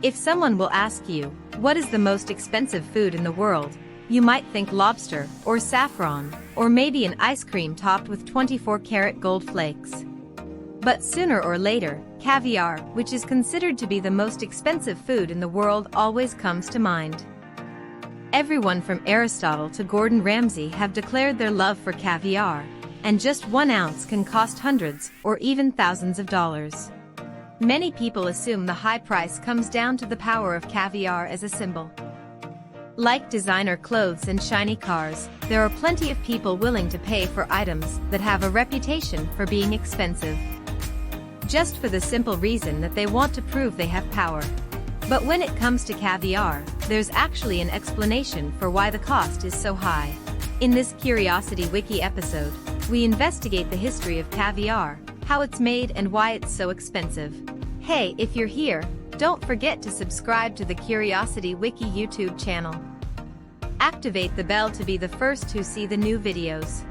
If someone will ask you, what is the most expensive food in the world, you might think lobster, or saffron, or maybe an ice cream topped with 24-karat gold flakes. But sooner or later, caviar, which is considered to be the most expensive food in the world, always comes to mind. Everyone from Aristotle to Gordon Ramsay have declared their love for caviar, and just 1 ounce can cost hundreds or even thousands of dollars. Many people assume the high price comes down to the power of caviar as a symbol. Like designer clothes and shiny cars, there are plenty of people willing to pay for items that have a reputation for being expensive, just for the simple reason that they want to prove they have power. But when it comes to caviar, there's actually an explanation for why the cost is so high. In this Curiosity Wiki episode, we investigate the history of caviar, how it's made and why it's so expensive. Hey, if you're here, don't forget to subscribe to the Curiosity Wiki YouTube channel. Activate the bell to be the first to see the new videos.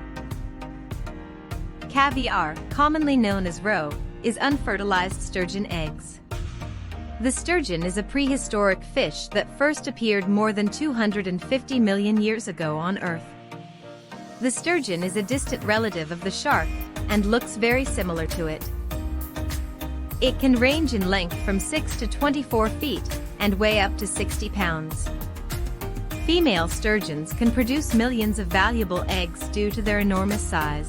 Caviar, commonly known as roe, is unfertilized sturgeon eggs. The sturgeon is a prehistoric fish that first appeared more than 250 million years ago on Earth. The sturgeon is a distant relative of the shark and looks very similar to it. It can range in length from 6 to 24 feet and weigh up to 60 pounds. Female sturgeons can produce millions of valuable eggs due to their enormous size.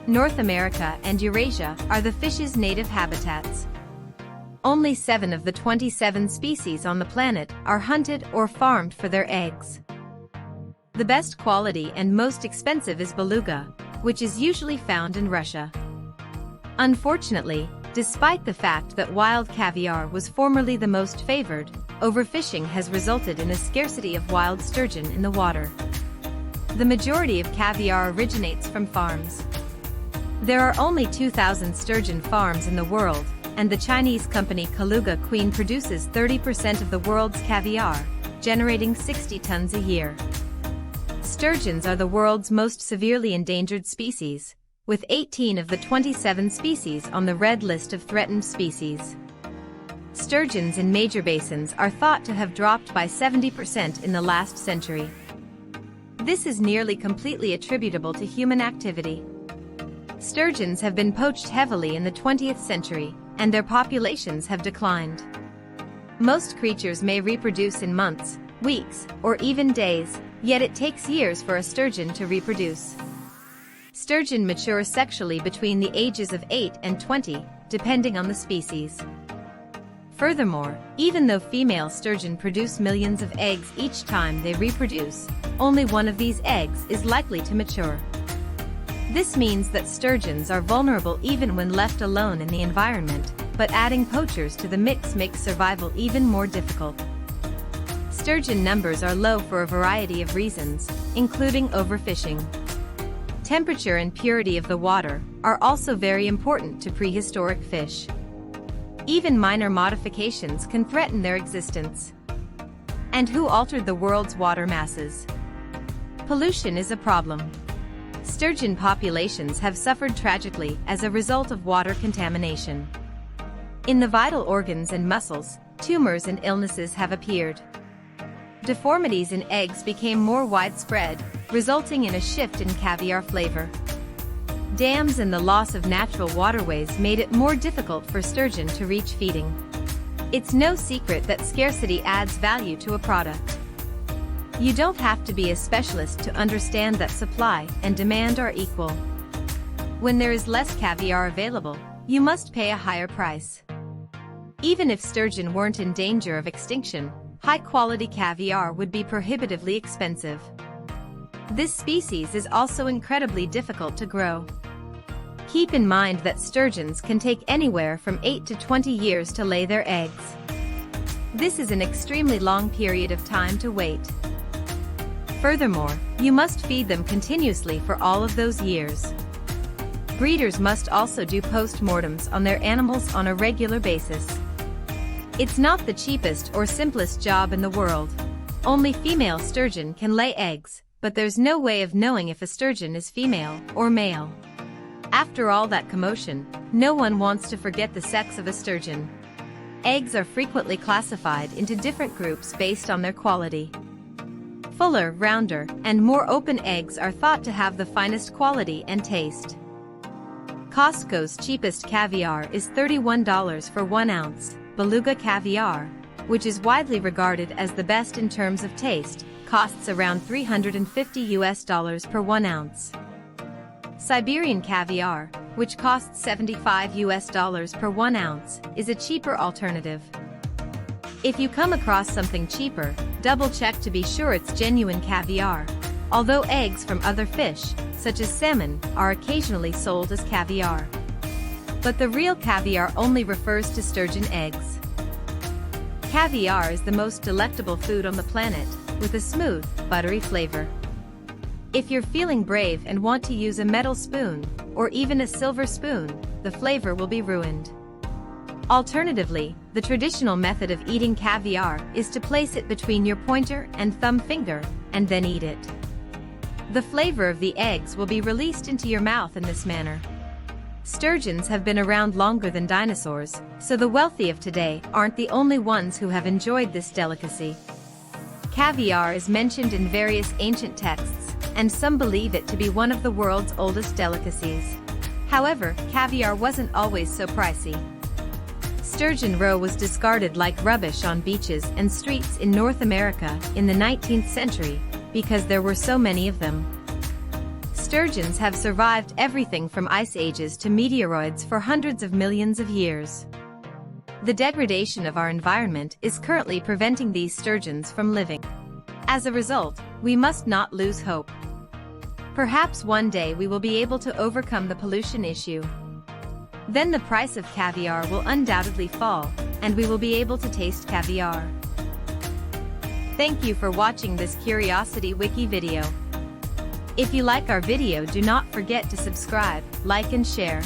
North America and Eurasia are the fish's native habitats. Only 7 of the 27 species on the planet are hunted or farmed for their eggs. The best quality and most expensive is beluga, which is usually found in Russia. Unfortunately, despite the fact that wild caviar was formerly the most favored, overfishing has resulted in a scarcity of wild sturgeon in the water. The majority of caviar originates from farms. There are only 2,000 sturgeon farms in the world, and the Chinese company Beluga Queen produces 30% of the world's caviar, generating 60 tons a year. Sturgeons are the world's most severely endangered species, with 18 of the 27 species on the red list of threatened species. Sturgeons in major basins are thought to have dropped by 70% in the last century. This is nearly completely attributable to human activity. Sturgeons have been poached heavily in the 20th century, and their populations have declined. Most creatures may reproduce in months, weeks, or even days, yet it takes years for a sturgeon to reproduce. Sturgeon mature sexually between the ages of 8 and 20, depending on the species. Furthermore, even though female sturgeon produce millions of eggs each time they reproduce, only one of these eggs is likely to mature. This means that sturgeons are vulnerable even when left alone in the environment, but adding poachers to the mix makes survival even more difficult. Sturgeon numbers are low for a variety of reasons, including overfishing. Temperature and purity of the water are also very important to prehistoric fish. Even minor modifications can threaten their existence. And who altered the world's water masses? Pollution is a problem. Sturgeon populations have suffered tragically as a result of water contamination. In the vital organs and muscles, tumors and illnesses have appeared. Deformities in eggs became more widespread, resulting in a shift in caviar flavor. Dams and the loss of natural waterways made it more difficult for sturgeon to reach feeding. It's no secret that scarcity adds value to a product. You don't have to be a specialist to understand that supply and demand are equal. When there is less caviar available, you must pay a higher price. Even if sturgeon weren't in danger of extinction, high-quality caviar would be prohibitively expensive. This species is also incredibly difficult to grow. Keep in mind that sturgeons can take anywhere from 8 to 20 years to lay their eggs. This is an extremely long period of time to wait. Furthermore, you must feed them continuously for all of those years. Breeders must also do post-mortems on their animals on a regular basis. It's not the cheapest or simplest job in the world. Only female sturgeon can lay eggs, but there's no way of knowing if a sturgeon is female or male. After all that commotion, no one wants to forget the sex of a sturgeon. Eggs are frequently classified into different groups based on their quality. Fuller, rounder, and more open eggs are thought to have the finest quality and taste. Costco's cheapest caviar is $31 for 1 ounce. Beluga Caviar, which is widely regarded as the best in terms of taste, costs around $350 per 1 ounce. Siberian Caviar, which costs $75 per 1 ounce, is a cheaper alternative. If you come across something cheaper, double-check to be sure it's genuine caviar, although eggs from other fish, such as salmon, are occasionally sold as caviar. But the real caviar only refers to sturgeon eggs. Caviar is the most delectable food on the planet, with a smooth, buttery flavor. If you're feeling brave and want to use a metal spoon, or even a silver spoon, the flavor will be ruined. Alternatively, the traditional method of eating caviar is to place it between your pointer and thumb finger, and then eat it. The flavor of the eggs will be released into your mouth in this manner. Sturgeons have been around longer than dinosaurs, so the wealthy of today aren't the only ones who have enjoyed this delicacy. Caviar is mentioned in various ancient texts, and some believe it to be one of the world's oldest delicacies. However, caviar wasn't always so pricey. Sturgeon roe was discarded like rubbish on beaches and streets in North America in the 19th century because there were so many of them. Sturgeons have survived everything from ice ages to meteoroids for hundreds of millions of years. The degradation of our environment is currently preventing these sturgeons from living. As a result, we must not lose hope. Perhaps one day we will be able to overcome the pollution issue. Then the price of caviar will undoubtedly fall, and we will be able to taste caviar. Thank you for watching this Curiosity Wiki video. If you like our video, do not forget to subscribe, like and share.